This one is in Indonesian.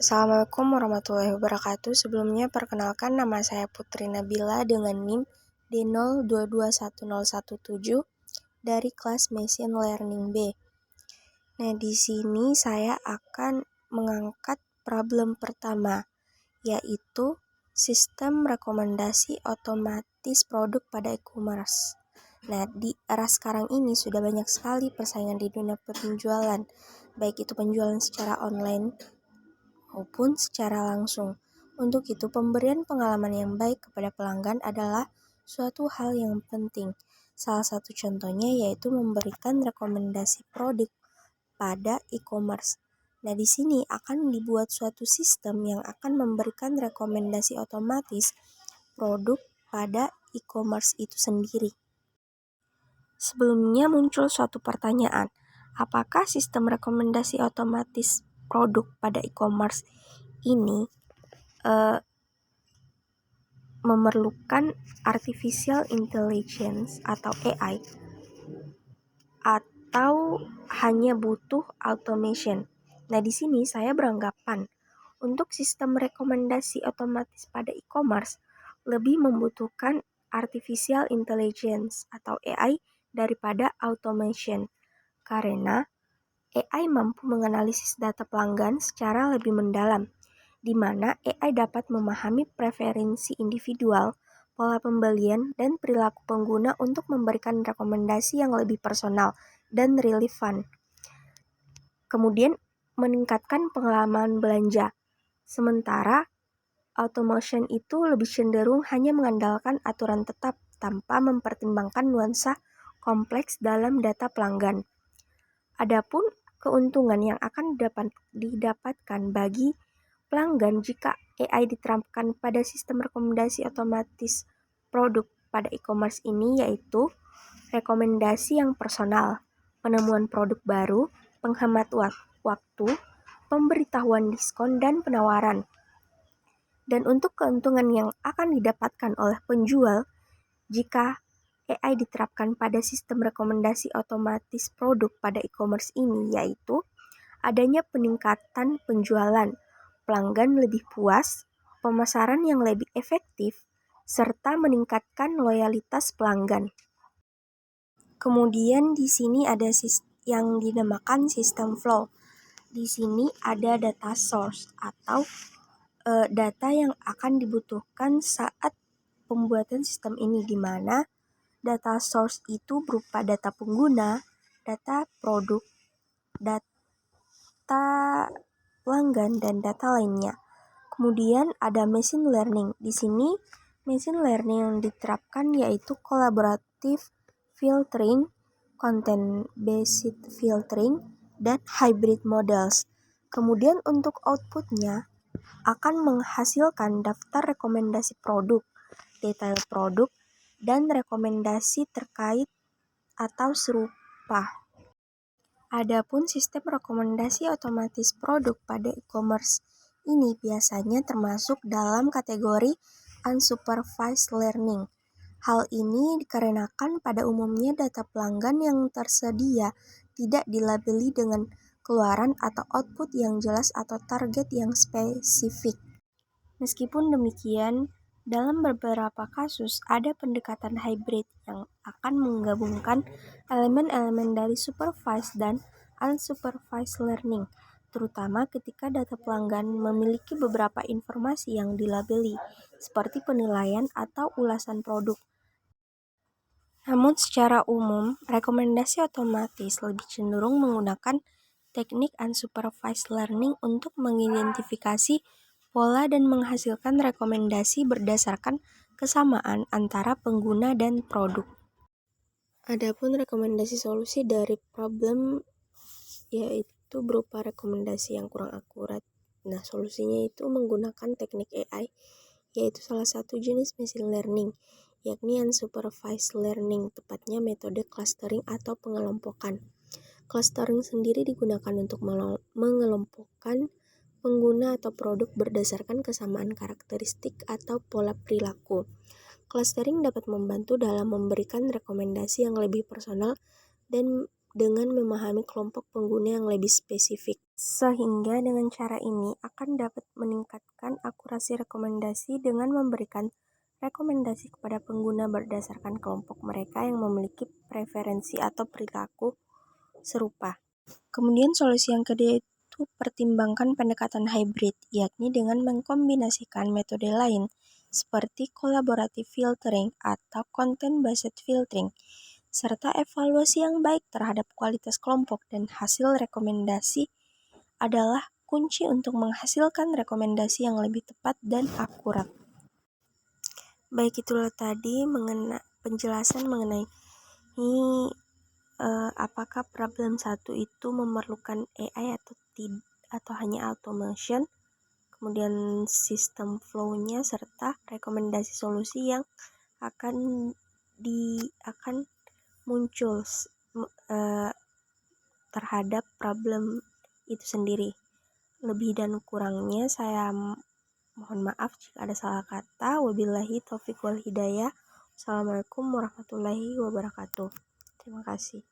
Assalamualaikum warahmatullahi wabarakatuh. Sebelumnya perkenalkan, nama saya Putri Nabila dengan NIM D02210117 dari kelas Machine Learning B. Nah, di sini saya akan mengangkat problem pertama, yaitu sistem rekomendasi otomatis produk pada e-commerce. Nah, di era sekarang ini sudah banyak sekali persaingan di dunia penjualan, baik itu penjualan secara online maupun secara langsung. Untuk itu, pemberian pengalaman yang baik kepada pelanggan adalah suatu hal yang penting. Salah satu contohnya yaitu memberikan rekomendasi produk pada e-commerce. Nah, di sini akan dibuat suatu sistem yang akan memberikan rekomendasi otomatis produk pada e-commerce itu sendiri. Sebelumnya muncul suatu pertanyaan, apakah sistem rekomendasi otomatis produk pada e-commerce ini memerlukan artificial intelligence atau AI atau hanya butuh automation? Nah, di sini saya beranggapan untuk sistem rekomendasi otomatis pada e-commerce lebih membutuhkan artificial intelligence atau AI daripada automation, karena AI mampu menganalisis data pelanggan secara lebih mendalam, di mana AI dapat memahami preferensi individual, pola pembelian, dan perilaku pengguna untuk memberikan rekomendasi yang lebih personal dan relevan. Kemudian meningkatkan pengalaman belanja. Sementara automation itu lebih cenderung hanya mengandalkan aturan tetap tanpa mempertimbangkan nuansa kompleks dalam data pelanggan. Adapun keuntungan yang akan didapatkan bagi pelanggan jika AI diterapkan pada sistem rekomendasi otomatis produk pada e-commerce ini yaitu rekomendasi yang personal, penemuan produk baru, penghemat waktu, pemberitahuan diskon dan penawaran. Dan untuk keuntungan yang akan didapatkan oleh penjual jika AI diterapkan pada sistem rekomendasi otomatis produk pada e-commerce ini yaitu adanya peningkatan penjualan, pelanggan lebih puas, pemasaran yang lebih efektif, serta meningkatkan loyalitas pelanggan. Kemudian di sini ada yang dinamakan sistem flow. Di sini ada data source atau data yang akan dibutuhkan saat pembuatan sistem ini, di mana data source itu berupa data pengguna, data produk, data pelanggan, dan data lainnya. Kemudian ada machine learning. Di sini machine learning yang diterapkan yaitu collaborative filtering, content-based filtering, dan hybrid models. Kemudian untuk outputnya akan menghasilkan daftar rekomendasi produk, detail produk, dan rekomendasi terkait atau serupa. Adapun sistem rekomendasi otomatis produk pada e-commerce ini biasanya termasuk dalam kategori unsupervised learning. Hal ini dikarenakan pada umumnya data pelanggan yang tersedia tidak dilabeli dengan keluaran atau output yang jelas atau target yang spesifik. Meskipun demikian, dalam beberapa kasus ada pendekatan hybrid yang akan menggabungkan elemen-elemen dari supervised dan unsupervised learning, terutama ketika data pelanggan memiliki beberapa informasi yang dilabeli, seperti penilaian atau ulasan produk. Namun secara umum, rekomendasi otomatis lebih cenderung menggunakan teknik unsupervised learning untuk mengidentifikasi pola dan menghasilkan rekomendasi berdasarkan kesamaan antara pengguna dan produk. Adapun rekomendasi solusi dari problem yaitu berupa rekomendasi yang kurang akurat. Nah, solusinya itu menggunakan teknik AI, yaitu salah satu jenis machine learning, yakni unsupervised learning, tepatnya metode clustering atau pengelompokan. Clustering sendiri digunakan untuk mengelompokkan pengguna atau produk berdasarkan kesamaan karakteristik atau pola perilaku. Clustering dapat membantu dalam memberikan rekomendasi yang lebih personal dan dengan memahami kelompok pengguna yang lebih spesifik. Sehingga dengan cara ini akan dapat meningkatkan akurasi rekomendasi dengan memberikan rekomendasi kepada pengguna berdasarkan kelompok mereka yang memiliki preferensi atau perilaku serupa. Kemudian solusi yang kedua itu pertimbangkan pendekatan hybrid, yakni dengan mengkombinasikan metode lain seperti collaborative filtering atau content-based filtering, serta evaluasi yang baik terhadap kualitas kelompok dan hasil rekomendasi adalah kunci untuk menghasilkan rekomendasi yang lebih tepat dan akurat. Baik, itulah tadi penjelasan mengenai apakah problem 1 itu memerlukan AI atau hanya automation, kemudian sistem flow-nya serta rekomendasi solusi yang akan muncul terhadap problem itu sendiri. Lebih dan kurangnya saya mohon maaf jika ada salah kata. Wabillahi taufiq wal hidayah. Assalamualaikum warahmatullahi wabarakatuh. Terima kasih.